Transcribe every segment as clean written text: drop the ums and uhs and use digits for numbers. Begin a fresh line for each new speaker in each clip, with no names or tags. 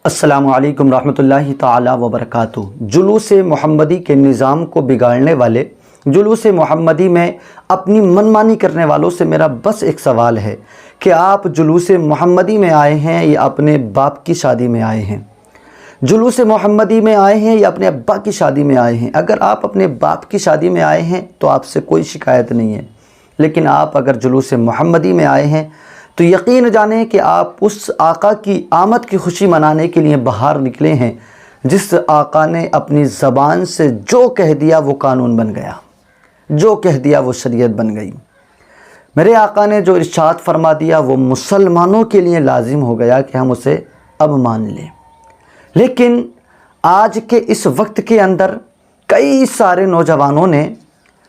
السلام علیکم رحمۃ اللہ تعالی وبرکاتہ۔ جلوس محمدی کے نظام کو بگاڑنے والے، جلوس محمدی میں اپنی منمانی کرنے والوں سے میرا بس ایک سوال ہے کہ آپ جلوس محمدی میں آئے ہیں یا اپنے باپ کی شادی میں آئے ہیں؟ جلوس محمدی میں آئے ہیں یا اپنے ابا کی شادی میں آئے ہیں؟ اگر آپ اپنے باپ کی شادی میں آئے ہیں تو آپ سے کوئی شکایت نہیں ہے، لیکن آپ اگر جلوس محمدی میں آئے ہیں تو یقین جانیں کہ آپ اس آقا کی آمد کی خوشی منانے کے لیے باہر نکلے ہیں جس آقا نے اپنی زبان سے جو کہہ دیا وہ قانون بن گیا، جو کہہ دیا وہ شریعت بن گئی۔ میرے آقا نے جو ارشاد فرما دیا وہ مسلمانوں کے لیے لازم ہو گیا کہ ہم اسے اب مان لیں۔ لیکن آج کے اس وقت کے اندر کئی سارے نوجوانوں نے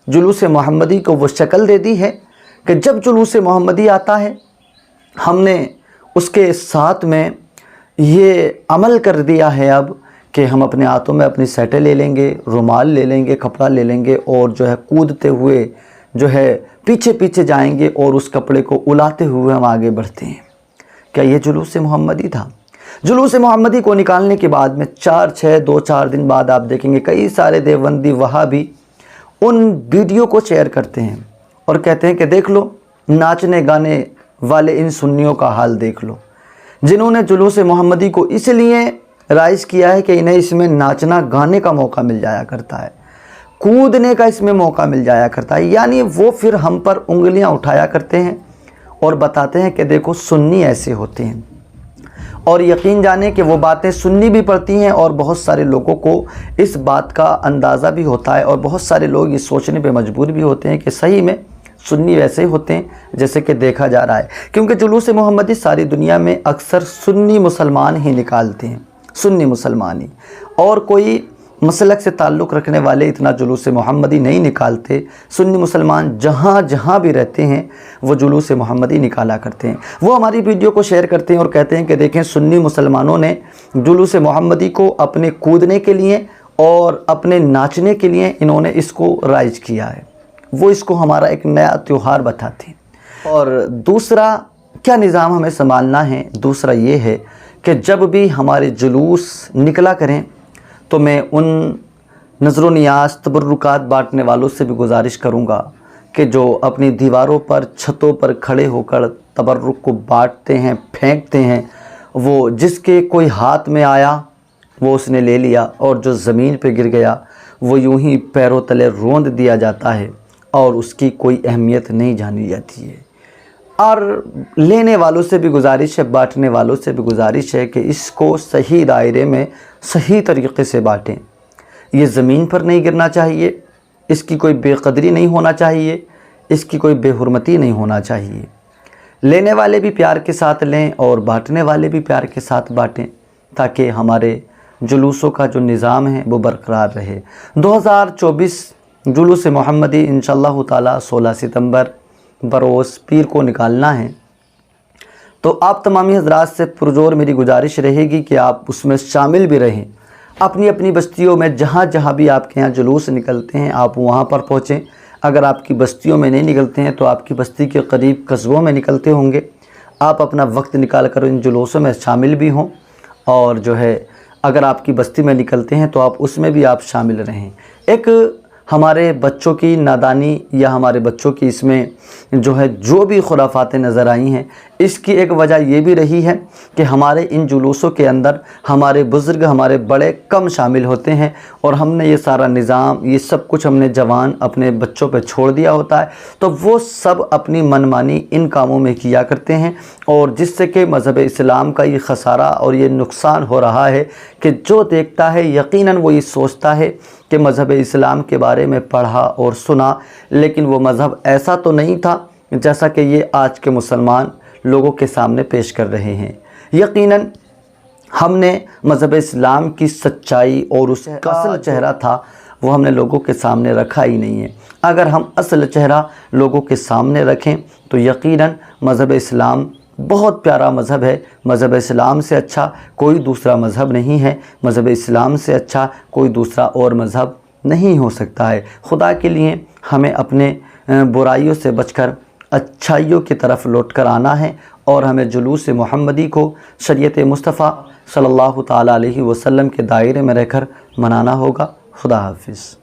جلوس محمدی کو وہ شکل دے دی ہے کہ جب جلوس محمدی آتا ہے ہم نے اس کے ساتھ میں یہ عمل کر دیا ہے اب کہ ہم اپنے ہاتھوں میں اپنی سیٹیں لے لیں گے، رومال لے لیں گے، کپڑا لے لیں گے اور کودتے ہوئے پیچھے پیچھے جائیں گے اور اس کپڑے کو الاتے ہوئے ہم آگے بڑھتے ہیں۔ کیا یہ جلوس محمدی تھا؟ جلوس محمدی کو نکالنے کے بعد میں 2-4 دن بعد آپ دیکھیں گے کئی سارے دیوبندی وہابی ان ویڈیو کو شیئر کرتے ہیں اور کہتے ہیں کہ دیکھ لو ناچنے گانے والے ان سنیوں کا حال دیکھ لو، جنہوں نے جلوس محمدی کو اس لیے رائج کیا ہے کہ انہیں اس میں ناچنا گانے کا موقع مل جایا کرتا ہے، کودنے کا اس میں موقع مل جایا کرتا ہے، یعنی وہ پھر ہم پر انگلیاں اٹھایا کرتے ہیں اور بتاتے ہیں کہ دیکھو سنی ایسے ہوتے ہیں، اور یقین جانیں کہ وہ باتیں سننی بھی پڑتی ہیں اور بہت سارے لوگوں کو اس بات کا اندازہ بھی ہوتا ہے اور بہت سارے لوگ یہ سوچنے پہ مجبور بھی ہوتے ہیں کہ صحیح میں سنی ویسے ہی ہوتے ہیں جیسے کہ دیکھا جا رہا ہے، کیونکہ جلوس محمدی ساری دنیا میں اکثر سنی مسلمان ہی نکالتے ہیں، سنی مسلمان ہی، اور کوئی مسلک سے تعلق رکھنے والے اتنا جلوس محمدی نہیں نکالتے۔ سنی مسلمان جہاں جہاں بھی رہتے ہیں وہ جلوس محمدی نکالا کرتے ہیں، وہ ہماری ویڈیو کو شیئر کرتے ہیں اور کہتے ہیں کہ دیکھیں سنی مسلمانوں نے جلوس محمدی کو اپنے کودنے کے لیے اور اپنے ناچنے کے لیے انہوں نے اس کو رائج کیا ہے، وہ اس کو ہمارا ایک نیا تیوہار بتاتے ہیں۔ اور دوسرا کیا نظام ہمیں سنبھالنا ہے؟ دوسرا یہ ہے کہ جب بھی ہمارے جلوس نکلا کریں تو میں ان نظر و نیاز تبرکات بانٹنے والوں سے بھی گزارش کروں گا کہ جو اپنی دیواروں پر چھتوں پر کھڑے ہو کر تبرک کو بانٹتے ہیں، پھینکتے ہیں، وہ جس کے کوئی ہاتھ میں آیا وہ اس نے لے لیا اور جو زمین پہ گر گیا وہ یوں ہی پیروں تلے روند دیا جاتا ہے اور اس کی کوئی اہمیت نہیں جانی جاتی ہے۔ اور لینے والوں سے بھی گزارش ہے، بانٹنے والوں سے بھی گزارش ہے کہ اس کو صحیح دائرے میں صحیح طریقے سے بانٹیں، یہ زمین پر نہیں گرنا چاہیے، اس کی کوئی بے قدری نہیں ہونا چاہیے، اس کی کوئی بے حرمتی نہیں ہونا چاہیے۔ لینے والے بھی پیار کے ساتھ لیں اور بانٹنے والے بھی پیار کے ساتھ بانٹیں تاکہ ہمارے جلوسوں کا جو نظام ہے وہ برقرار رہے۔ 2024 جلوس محمدی انشاءاللہ تعالی 16 ستمبر بروز پیر کو نکالنا ہے، تو آپ تمامی حضرات سے پرزور میری گزارش رہے گی کہ آپ اس میں شامل بھی رہیں، اپنی اپنی بستیوں میں جہاں جہاں بھی آپ کے یہاں جلوس نکلتے ہیں آپ وہاں پر پہنچیں۔ اگر آپ کی بستیوں میں نہیں نکلتے ہیں تو آپ کی بستی کے قریب قصبوں میں نکلتے ہوں گے، آپ اپنا وقت نکال کر ان جلوسوں میں شامل بھی ہوں، اور اگر آپ کی بستی میں نکلتے ہیں تو آپ اس میں بھی آپ شامل رہیں۔ ایک ہمارے بچوں کی نادانی یا ہمارے بچوں کی اس میں جو بھی خرافاتیں نظر آئی ہیں، اس کی ایک وجہ یہ بھی رہی ہے کہ ہمارے ان جلوسوں کے اندر ہمارے بزرگ، ہمارے بڑے کم شامل ہوتے ہیں اور ہم نے یہ سارا نظام، یہ سب کچھ ہم نے جوان اپنے بچوں پہ چھوڑ دیا ہوتا ہے، تو وہ سب اپنی منمانی ان کاموں میں کیا کرتے ہیں، اور جس سے کہ مذہب اسلام کا یہ خسارہ اور یہ نقصان ہو رہا ہے کہ جو دیکھتا ہے یقیناً وہ یہ سوچتا ہے کہ مذہب اسلام کے بارے میں پڑھا اور سنا، لیکن وہ مذہب ایسا تو نہیں تھا جیسا کہ یہ آج کے مسلمان لوگوں کے سامنے پیش کر رہے ہیں۔ یقیناً ہم نے مذہب اسلام کی سچائی اور اس کا اصل چہرہ تھا وہ ہم نے لوگوں کے سامنے رکھا ہی نہیں ہے۔ اگر ہم اصل چہرہ لوگوں کے سامنے رکھیں تو یقیناً مذہب اسلام بہت پیارا مذہب ہے، مذہب اسلام سے اچھا کوئی دوسرا مذہب نہیں ہے، مذہب اسلام سے اچھا کوئی دوسرا اور مذہب نہیں ہو سکتا ہے۔ خدا کے لیے ہمیں اپنے برائیوں سے بچ کر اچھائیوں کی طرف لوٹ کر آنا ہے اور ہمیں جلوس محمدی کو، شریعت مصطفیٰ صلی اللہ تعالیٰ علیہ وسلم کے دائرے میں رہ کر منانا ہوگا۔ خدا حافظ۔